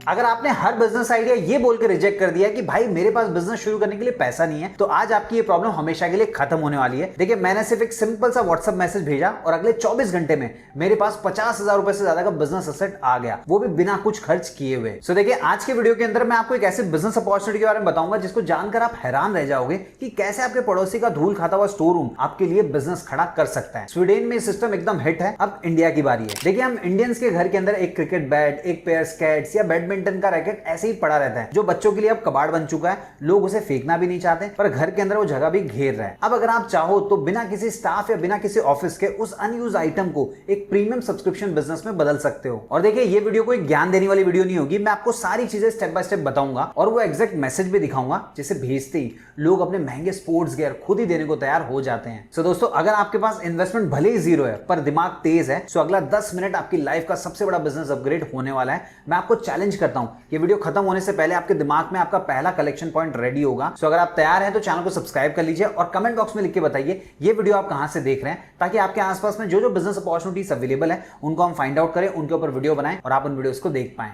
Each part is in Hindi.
अगर आपने हर बिजनेस आइडिया ये बोल के रिजेक्ट कर दिया कि भाई मेरे पास बिजनेस शुरू करने के लिए पैसा नहीं है, तो आज आपकी ये प्रॉब्लम हमेशा के लिए खत्म होने वाली है। देखिए, मैंने सिर्फ एक सिंपल सा व्हाट्सएप मैसेज भेजा और अगले 24 घंटे में मेरे पास 50,000 रुपए से ज्यादा का बिजनेस असेट आ गया, वो भी बिना कुछ खर्च किए हुए। सो देखिए, आज के वीडियो के अंदर मैं आपको एक ऐसे बिजनेस अपॉर्चुनिटी के बारे में बताऊंगा जिसको जानकर आप हैरान रह जाओगे कि कैसे आपके पड़ोसी का धूल खाता हुआ स्टोर रूम आपके लिए बिजनेस खड़ा कर सकता है। स्वीडन में सिस्टम एकदम हिट है। अब इंडिया की बारी है। देखिए, हम इंडियंस के घर के अंदर एक क्रिकेट बैट, एक पेयर स्केट्स या बैडमिंटन का रैकेट ऐसे ही पड़ा रहता है, जो बच्चों के लिए अब कबाड़ बन चुका है। लोग उसे फेंकना भी नहीं चाहते, पर घर के अंदर वो जगह भी घेर रहा है। अब अगर आप चाहो तो बिना किसी स्टाफ या बिना किसी ऑफिस के उस अनयूज आइटम को एक प्रीमियम सब्सक्रिप्शन बिजनेस में बदल सकते हो। और देखिए, ये वीडियो कोई ज्ञान देने वाली वीडियो नहीं होगी। मैं आपको सारी चीजें स्टेप बाय स्टेप बताऊंगा और वो एग्जैक्ट मैसेज भी दिखाऊंगा, जिसे भेजते ही लोग अपने महंगे स्पोर्ट्स गियर खुद ही देने को तैयार हो जाते हैं। सो दोस्तों, अगर आपके पास इन्वेस्टमेंट भले ही जीरो है पर दिमाग तेज है, सो अगला 10 मिनट आपकी लाइफ का सबसे बड़ा बिजनेस अपग्रेड होने वाला है। मैं आपको चैलेंज करता हूं, ये वीडियो खत्म होने से पहले आपके दिमाग में आपका पहला कलेक्शन पॉइंट रेडी होगा। सो अगर आप तैयार हैं तो चैनल को सब्सक्राइब कर लीजिए और कमेंट बॉक्स में लिख के बताइए ये वीडियो आप कहां से देख रहे हैं, ताकि आपके आसपास में जो जो बिजनेस अपॉर्चुनिटीज अवेलेबल है उनको हम फाइंड आउट करें, उनके ऊपर वीडियो बनाएं और आप उन वीडियोस को देख पाएं।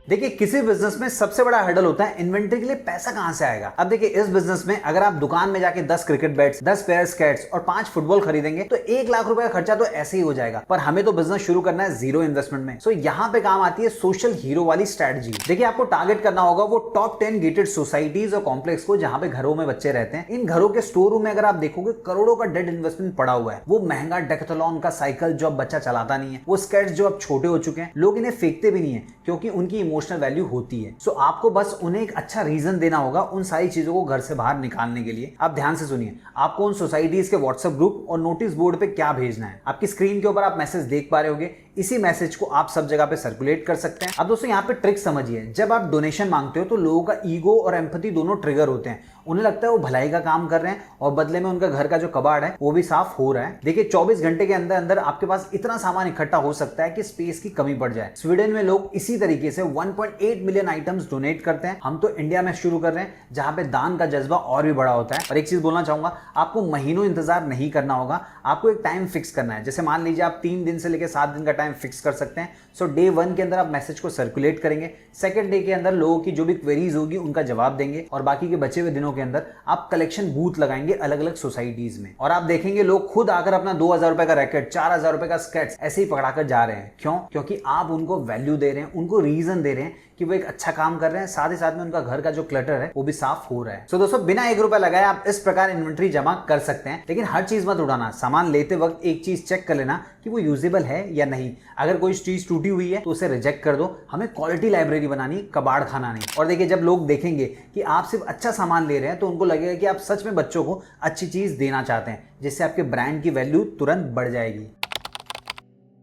देखिए, किसी बिजनेस में सबसे बड़ा हर्डल होता है इन्वेंटरी के लिए पैसा कहां से आएगा। अब देखिए, इस बिजनेस में अगर आप दुकान में जाके 10 क्रिकेट बैट्स, 10 पेयर स्केट्स और 5 फुटबॉल खरीदेंगे तो 1 लाख रुपए का खर्चा तो ऐसे ही हो जाएगा। पर हमें तो बिजनेस शुरू करना है जीरो इन्वेस्टमेंट में। सो यहाँ पे काम आती है सोशल हीरो वाली स्ट्रेटजी। देखिए, आपको टारगेट करना होगा वो टॉप 10 गेटेड सोसाइटीज और कॉम्प्लेक्स को, जहां पे घरों में बच्चे रहते हैं। इन घरों के स्टोर रूम में अगर आप देखोगे करोड़ों का डेड इन्वेस्टमेंट पड़ा हुआ है। वो महंगा डेकाथलॉन का साइकिल जो अब बच्चा चलाता नहीं है, वो स्केट्स जो अब छोटे हो चुके हैं, लोग इन्हें फेंकते भी नहीं है क्योंकि उनकी इमोशनल वैल्यू होती है। सो आपको बस उन्हें एक अच्छा रीजन देना होगा उन सारी चीजों को घर से बाहर निकालने के लिए। आप ध्यान से सुनिए, आपको उन सोसाइटीज के व्हाट्सएप ग्रुप और नोटिस बोर्ड पे क्या भेजना है। आपकी स्क्रीन के ऊपर आप मैसेज देख पा रहे होंगे। इसी मैसेज को आप सब जगह पे सर्कुलेट कर सकते हैं। अब दोस्तों, यहाँ पे ट्रिक समझिए। जब आप डोनेशन मांगते हो तो लोगों का ईगो और एम्पैथी दोनों ट्रिगर होते हैं। उन्हें लगता है वो भलाई का काम कर रहे हैं और बदले में उनका घर का जो कबाड़ है वो भी साफ हो रहा है। देखिए, 24 घंटे के अंदर अंदर आपके पास इतना सामान इकट्ठा हो सकता है कि स्पेस की कमी पड़ जाए। स्वीडन में लोग इसी तरीके से 1.8 मिलियन आइटम्स डोनेट करते हैं। हम तो इंडिया में शुरू कर रहे हैं, जहां पे दान का जज्बा और भी बड़ा होता है। और एक चीज बोलना चाहूंगा, आपको महीनों इंतजार नहीं करना होगा। आपको एक टाइम फिक्स करना है। जैसे मान लीजिए आप 3 दिन से लेकर 7 दिन का टाइम फिक्स कर सकते हैं। सो डे 1 के अंदर आप मैसेज को सर्कुलेट करेंगे। सेकंड डे के अंदर लोगों की जो भी क्वेरीज होगी उनका जवाब देंगे और बाकी के बचे हुए दिनों के अंदर आप कलेक्शन बूथ लगाएंगे अलग अलग सोसाइटीज में। और आप देखेंगे लोग खुद आकर अपना 2,000 रुपए का रैकेट, 4,000 रुपए का स्केट्स ऐसे ही पकड़ाकर जा रहे हैं। क्यों? क्योंकि आप उनको वैल्यू दे रहे हैं, उनको रीजन दे रहे हैं कि वो एक अच्छा काम कर रहे हैं। साथ ही साथ में उनका घर का जो क्लटर है वो भी साफ हो रहा है। सो दोस्तों, बिना 1 रुपया लगाए आप इस प्रकार इन्वेंट्री जमा कर सकते हैं। लेकिन हर चीज मत उड़ाना। सामान लेते वक्त एक चीज चेक कर लेना कि वो यूजेबल है या नहीं। अगर कोई चीज टूटी हुई है तो उसे रिजेक्ट कर दो। हमें क्वालिटी लाइब्रेरी बनानी, कबाड़ खाना नहीं। और देखिए, जब लोग देखेंगे कि आप सिर्फ अच्छा सामान ले रहे हैं तो उनको लगेगा कि आप सच में बच्चों को अच्छी चीज देना चाहते हैं, जिससे आपके ब्रांड की वैल्यू तुरंत बढ़ जाएगी।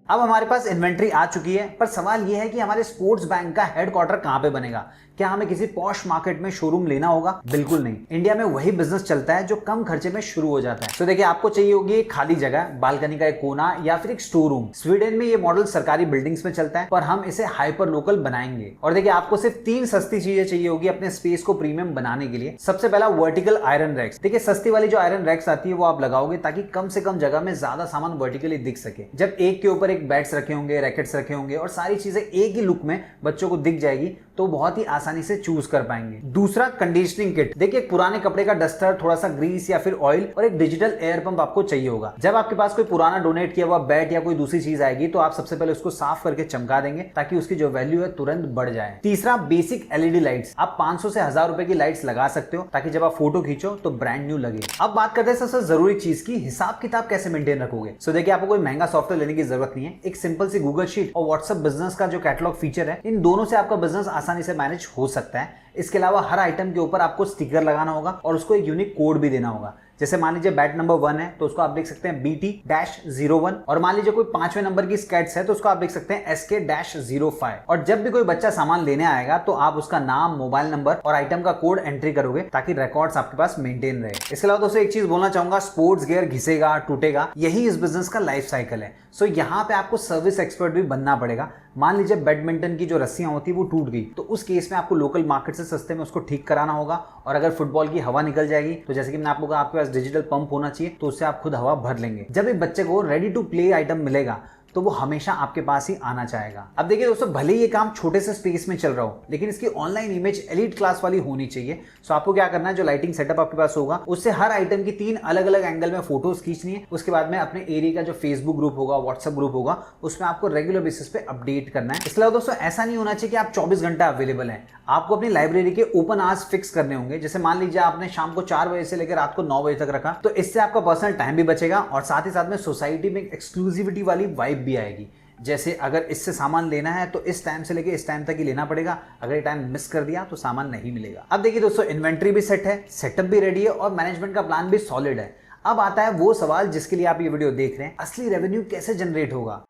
अब हमारे पास इन्वेंट्री आ चुकी है, पर सवाल यह है कि हमारे स्पोर्ट्स बैंक का हेडक्वार्टर कहां पे बनेगा। क्या हमें किसी पॉश मार्केट में शोरूम लेना होगा? बिल्कुल नहीं। इंडिया में वही बिजनेस चलता है जो कम खर्चे में शुरू हो जाता है। तो देखिए, आपको चाहिए होगी एक खाली जगह, बालकनी का एक कोना या फिर एक स्टोर रूम। स्वीडन में ये मॉडल सरकारी बिल्डिंग्स में चलता है, पर हम इसे हाइपर लोकल बनाएंगे। और देखिए, आपको सिर्फ 3 सस्ती चीजें चाहिए होगी अपने स्पेस को प्रीमियम बनाने के लिए। सबसे पहला, वर्टिकल आयरन रैक्स। देखिए, सस्ती वाली जो आयरन रैक्स आती है वो आप लगाओगे ताकि कम से कम जगह में ज्यादा सामान वर्टिकली दिख सके। जब एक के ऊपर एक बैट्स रखे होंगे, रैकेट्स रखे होंगे और सारी चीजें एक ही लुक में बच्चों को दिख जाएगी, तो बहुत ही आसानी से चूज कर पाएंगे। दूसरा, कंडीशनिंग किट। देखिए, पुराने कपड़े का डस्टर, थोड़ा सा ग्रीस या फिर ऑयल और एक डिजिटल एयर पंप आपको चाहिए होगा। जब आपके पास कोई पुराना डोनेट किया हुआ बैट या कोई दूसरी चीज आएगी तो आप सबसे पहले उसको साफ करके चमका देंगे ताकि उसकी जो वैल्यू है तुरंत बढ़ जाए। तीसरा, बेसिक एलईडी लाइट्स। आप 500 से 1000 रुपए की लाइट्स लगा सकते हो ताकि जब आप फोटो खींचो तो ब्रांड न्यू लगे। अब बात करते हैं सबसे जरूरी चीज की, हिसाब किताब कैसे मेंटेन रखोगे। सो देखिए, आपको कोई महंगा सॉफ्टवेयर लेने की जरूरत नहीं है। एक सिंपल सी गूगल शीट और व्हाट्सएप बिजनेस का जो कैटलॉग फीचर है, इन दोनों से आपका बिजनेस आसानी से मैनेज हो सकता है। इसके अलावा हर आइटम के ऊपर आपको स्टिकर लगाना होगा और उसको एक यूनिक कोड भी देना होगा। जैसे मान लीजिए बैट नंबर 1 है तो उसको आप देख सकते हैं BT-01, और मान लीजिए कोई 5वें नंबर की स्केट्स है तो उसको आप देख सकते हैं SK-05। और जब भी कोई बच्चा सामान लेने आएगा तो आप उसका नाम, मोबाइल नंबर और आइटम का कोड एंट्री करोगे ताकि रिकॉर्ड्स आपके पास मेंटेन रहे। इसके अलावा दोस्तों एक चीज बोलना चाहूंगा, स्पोर्ट्स गियर घिसेगा, टूटेगा, यही इस बिजनेस का लाइफ साइकिल है। सो यहाँ पे आपको सर्विस एक्सपर्ट भी बनना पड़ेगा। मान लीजिए बैडमिंटन की जो रस्सियां होती है वो टूट गई, तो उस केस में आपको लोकल मार्केट से सस्ते में उसको ठीक कराना होगा। और अगर फुटबॉल की हवा निकल जाएगी तो जैसे कि मैंने आपको कहा, आपके पास डिजिटल पंप होना चाहिए, तो उससे आप खुद हवा भर लेंगे। जब एक बच्चे को रेडी टू प्ले आइटम मिलेगा तो वो हमेशा आपके पास ही आना चाहेगा। अब देखिए दोस्तों, भले ये काम छोटे से स्पेस में चल रहा हो, लेकिन इसकी ऑनलाइन इमेज एलीट क्लास वाली होनी चाहिए। सो आपको क्या करना है, जो लाइटिंग सेटअप आपके पास होगा उससे हर आइटम की 3 अलग अलग एंगल में फोटोज खींचनी है। उसके बाद में अपने एरिया का जो फेसबुक ग्रुप होगा, व्हाट्सएप ग्रुप होगा, उसमें आपको रेगुलर बेसिस पे अपडेट करना है। इसके अलावा दोस्तों ऐसा नहीं होना चाहिए कि आप 24 घंटा अवेलेबल हैं। आपको अपनी लाइब्रेरी के ओपन आवर्स फिक्स करने होंगे। जैसे मान लीजिए आपने शाम को 4 बजे से लेकर रात को 9 बजे तक रखा, तो इससे आपका पर्सनल टाइम भी बचेगा और साथ ही साथ में सोसाइटी में एक्सक्लूसिविटी वाली वाइब भी आएगी। जैसे अगर इससे सामान लेना है तो इस टाइम से लेके इस टाइम तक ही लेना पड़ेगा, अगर ये टाइम मिस कर दिया तो सामान नहीं मिलेगा। अब देखिए दोस्तों, इन्वेंट्री भी सेट है, सेटअप भी रेडी है और मैनेजमेंट का प्लान भी सॉलिड है। अब आता है वो सवाल जिसके लिए आप ये वीडियो देख रहे हैं, असली रेवेन्यू कैसे जनरेट होगा?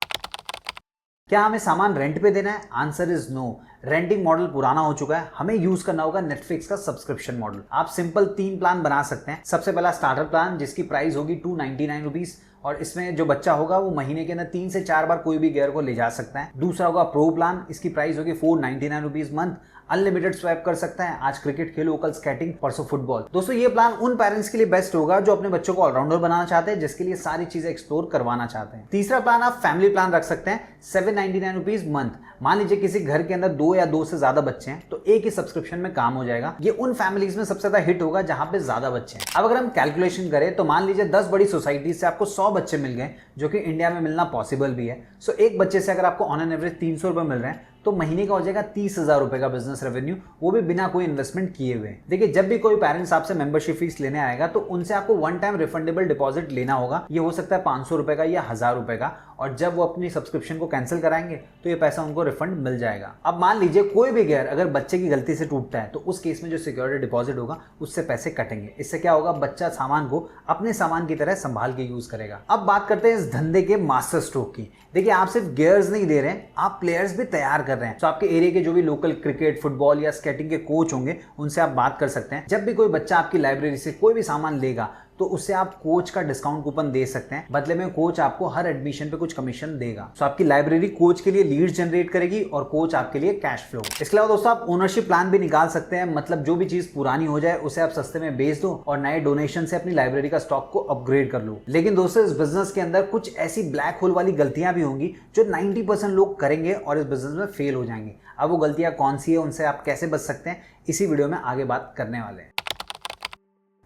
क्या हमें सामान रेंट पे देना है? Answer is no. Renting model पुराना हो चुका है, हमें यूज करना होगा नेटफ्लिक्स का सब्सक्रिप्शन मॉडल। आप सिंपल 3 प्लान बना सकते हैं। सबसे पहला स्टार्टर प्लान, जिसकी प्राइस होगी 299 रुपीज, और इसमें जो बच्चा होगा वो महीने के अंदर 3 से 4 बार कोई भी गियर को ले जा सकता है। दूसरा होगा प्रो प्लान, इसकी प्राइस होगी 499 रुपीज मंथ, अनलिमिटेड स्वैप कर सकता है। आज क्रिकेट खेलो, कल स्केटिंग, परसों फुटबॉल। दोस्तों ये प्लान उन पेरेंट्स के लिए बेस्ट होगा जो अपने बच्चों को ऑलराउंडर बनाना चाहते हैं, जिसके लिए सारी चीजें एक्सप्लोर करवाना चाहते हैं। तीसरा प्लान आप फैमिली प्लान रख सकते हैं, 799 रुपीज मंथ। मान लीजिए किसी घर के अंदर 2 या 2 से ज्यादा बच्चे हैं तो एक ही सब्सक्रिप्शन में काम हो जाएगा। ये उन फैमिलीज में सबसे ज्यादा हिट होगा जहां पे ज्यादा बच्चे हैं। अब अगर हम कैलकुलेशन करें तो मान लीजिए 10 बड़ी सोसाइटी से आपको 100 बच्चे मिल गए, जो कि इंडिया में मिलना पॉसिबल भी है। सो एक बच्चे से अगर आपको ऑन एन एवरेज 300 रुपए मिल रहे हैं तो महीने का हो जाएगा 30,000 रुपए का बिजनेस रेवेन्यू, वो भी बिना कोई इन्वेस्टमेंट किए हुए। देखिए जब भी कोई पेरेंट्स आपसे मेंबरशिप फीस लेने आएगा तो उनसे आपको वन टाइम रिफंडेबल डिपॉजिट लेना होगा। ये हो सकता है 500 रुपए का या 1000 रुपए का, और जब वो अपनी सब्सक्रिप्शन को कैंसिल कराएंगे तो ये पैसा उनको रिफंड मिल जाएगा। अब मान लीजिए कोई भी गियर अगर बच्चे की गलती से टूटता है तो उस केस में जो सिक्योरिटी डिपॉजिट होगा उससे पैसे कटेंगे। इससे क्या होगा, बच्चा सामान को अपने सामान की तरह संभाल के यूज करेगा। अब बात करते हैं इस धंधे के मास्टर स्ट्रोक की। देखिए आप सिर्फ गियर्स नहीं दे रहे हैं, आप प्लेयर्स भी तैयार कर रहे हैं। तो आपके एरिया के जो भी लोकल क्रिकेट, फुटबॉल या स्केटिंग के कोच होंगे उनसे आप बात कर सकते हैं। जब भी कोई बच्चा आपकी लाइब्रेरी से कोई भी सामान लेगा तो उससे आप कोच का डिस्काउंट कूपन दे सकते हैं। बदले में कोच आपको हर एडमिशन पे कुछ कमीशन देगा। तो आपकी लाइब्रेरी कोच के लिए लीड जनरेट करेगी और कोच आपके लिए कैश फ्लो। इसके अलावा दोस्तों आप ओनरशिप प्लान भी निकाल सकते हैं, मतलब जो भी चीज पुरानी हो जाए उसे आप सस्ते में बेच दो और नए डोनेशन से अपनी लाइब्रेरी का स्टॉक को अपग्रेड कर लो। लेकिन दोस्तों इस बिजनेस के अंदर कुछ ऐसी ब्लैक होल वाली गलतियां भी होंगी जो 90% लोग करेंगे और इस बिजनेस में फेल हो जाएंगे। अब वो गलतियां कौन सी है, उनसे आप कैसे बच सकते हैं, इसी वीडियो में आगे बात करने वाले हैं।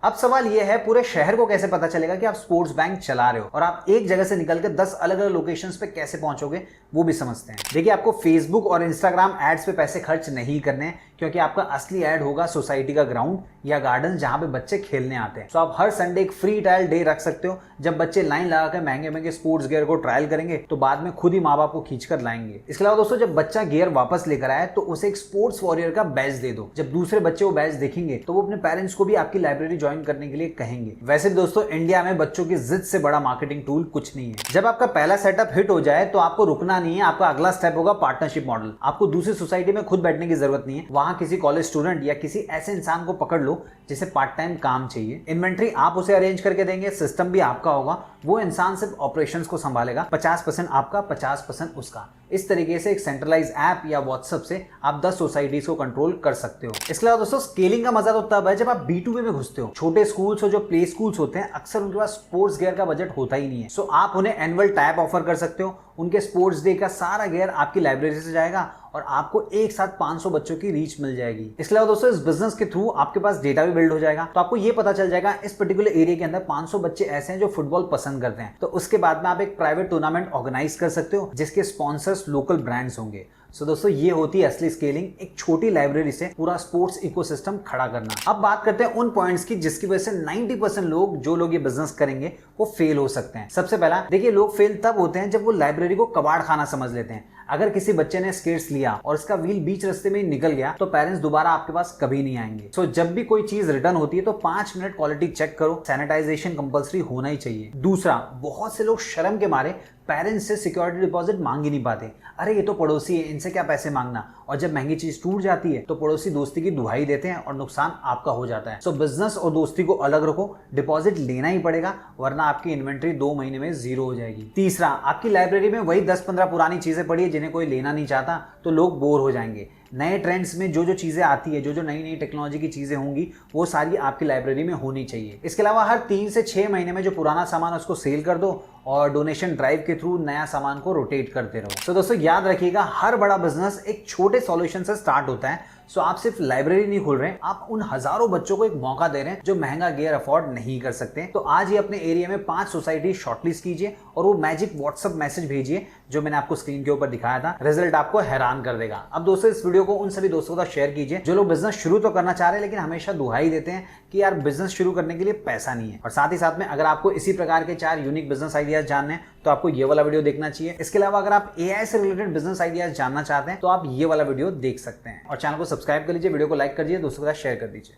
अब सवाल यह है, पूरे शहर को कैसे पता चलेगा कि आप स्पोर्ट्स बैंक चला रहे हो, और आप एक जगह से निकल के 10 अलग अलग लोकेशंस पे कैसे पहुंचोगे वो भी समझते हैं। देखिए आपको फेसबुक और इंस्टाग्राम एड्स पे पैसे खर्च नहीं करने हैं, क्योंकि आपका असली ऐड होगा सोसाइटी का ग्राउंड या गार्डन जहां पे बच्चे खेलने आते हैं। तो आप हर संडे एक फ्री ट्रायल डे रख सकते हो, जब बच्चे लाइन लगाकर महंगे महंगे स्पोर्ट्स गियर को ट्रायल करेंगे तो बाद में खुद ही माँ बाप को खींचकर लाएंगे। इसके अलावा दोस्तों जब बच्चा गियर वापस लेकर आए तो उसे एक स्पोर्ट्स वॉरियर का बैच दे दो। जब दूसरे बच्चे वो बैच देखेंगे तो वो अपने पेरेंट्स को भी आपकी लाइब्रेरी ज्वाइन करने के लिए कहेंगे। वैसे भी दोस्तों इंडिया में बच्चों की जिद से बड़ा मार्केटिंग टूल कुछ नहीं है। जब आपका पहला सेटअप हिट हो जाए तो आपको रुकना नहीं है, आपका अगला स्टेप होगा पार्टनरशिप मॉडल। आपको दूसरी सोसाइटी में खुद बैठने की जरूरत नहीं है, वहां किसी कॉलेज स्टूडेंट या किसी ऐसे इंसान को पकड़ लो जिसे पार्ट टाइम काम चाहिए। इन्वेंट्री आप उसे अरेंज करके देंगे, सिस्टम भी आपका होगा, वो इंसान सिर्फ ऑपरेशंस को संभालेगा, 50% आपका 50% उसका। इस तरीके से एक सेंट्रलाइज ऐप या व्हाट्सएप से आप 10 सोसाइटीज को कंट्रोल कर सकते हो। इसके अलावा दोस्तों स्केलिंग का मजा तो तब है जब आप B2B में घुसते हो। छोटे स्कूल्स और जो प्ले स्कूल्स होते हैं अक्सर उनके पास स्पोर्ट्स गियर का बजट होता ही नहीं है। सो आप उन्हें एनुअल टैब ऑफर कर सकते हो, उनके स्पोर्ट्स डे का सारा गियर आपकी लाइब्रेरी से जाएगा और आपको एक साथ 500 बच्चों की रीच मिल जाएगी। इसके अलावा दोस्तों इस बिजनेस के थ्रू आपके पास डेटा भी बिल्ड हो जाएगा, तो आपको ये पता चल जाएगा इस पर्टिकुलर एरिया के अंदर 500 बच्चे ऐसे हैं जो फुटबॉल पसंद करते हैं। तो उसके बाद में आप एक प्राइवेट टूर्नामेंट ऑर्गेनाइज कर सकते हो जिसके स्पॉन्सर्स लोकल ब्रांड्स होंगे। सो दोस्तों ये होती है असली स्केलिंग, एक छोटी लाइब्रेरी से पूरा स्पोर्ट्स इकोसिस्टम खड़ा करना। अब बात करते हैं उन पॉइंट्स की जिसकी वजह से 90% लोग जो लोग ये बिजनेस करेंगे वो फेल हो सकते हैं। सबसे पहला देखिए, लोग फेल तब होते हैं जब वो लाइब्रेरी को कबाड़ खाना समझ लेते हैं। अगर किसी बच्चे ने स्केट्स लिया और इसका व्हील बीच रास्ते में ही निकल गया तो पेरेंट्स दोबारा आपके पास कभी नहीं आएंगे। सो जब भी कोई चीज रिटर्न होती है तो 5 मिनट क्वालिटी चेक करो, सैनिटाइजेशन कंपलसरी होना ही चाहिए। दूसरा, बहुत से लोग शर्म के मारे पेरेंट्स से सिक्योरिटी डिपॉजिट मांग ही नहीं पाते। अरे ये तो पड़ोसी है, इनसे क्या पैसे मांगना। और जब महंगी चीज टूट जाती है तो पड़ोसी दोस्ती की दुहाई देते हैं और नुकसान आपका हो जाता है। सो बिजनेस और दोस्ती को अलग रखो, डिपॉजिट लेना ही पड़ेगा वरना आपकी इन्वेंट्री 2 महीने में जीरो हो जाएगी। तीसरा, आपकी लाइब्रेरी में वही 10-15 पुरानी चीजें पड़ी है जिन्हें कोई लेना नहीं चाहता, तो लोग बोर हो जाएंगे। नए ट्रेंड्स में जो जो चीज़ें आती है, जो जो नई नई टेक्नोलॉजी की चीज़ें होंगी, वो सारी आपकी लाइब्रेरी में होनी चाहिए। इसके अलावा हर 3 से 6 महीने में जो पुराना सामान है उसको सेल कर दो और डोनेशन ड्राइव के थ्रू नया सामान को रोटेट करते रहो। तो दोस्तों याद रखिएगा, हर बड़ा बिजनेस एक छोटे सॉल्यूशन से स्टार्ट होता है। सो आप सिर्फ लाइब्रेरी नहीं खोल रहे हैं, आप उन हजारों बच्चों को एक मौका दे रहे हैं जो महंगा गियर अफोर्ड नहीं कर सकते। तो आज ही अपने एरिया में 5 सोसाइटी शॉर्टलिस्ट कीजिए और वो मैजिक व्हाट्सएप मैसेज भेजिए जो मैंने आपको स्क्रीन के ऊपर दिखाया था। रिजल्ट आपको हैरान कर देगा। अब दोस्तों इस वीडियो को उन सभी दोस्तों के साथ शेयर कीजिए जो लोग बिजनेस शुरू तो करना चाह रहे हैं लेकिन हमेशा दुहाई देते हैं कि यार बिजनेस शुरू करने के लिए पैसा नहीं है। और साथ ही साथ में अगर आपको इसी प्रकार के 4 यूनिक बिजनेस आइडियाज जानने हैं तो आपको ये वाला वीडियो देखना चाहिए। इसके अलावा अगर आप एआई से रिलेटेड बिजनेस आइडियाज जानना चाहते हैं तो आप ये वाला वीडियो देख सकते हैं। और चैनल को सब्सक्राइब कर लीजिए, वीडियो को लाइक कर दीजिए, दोस्तों के साथ शेयर कर दीजिए।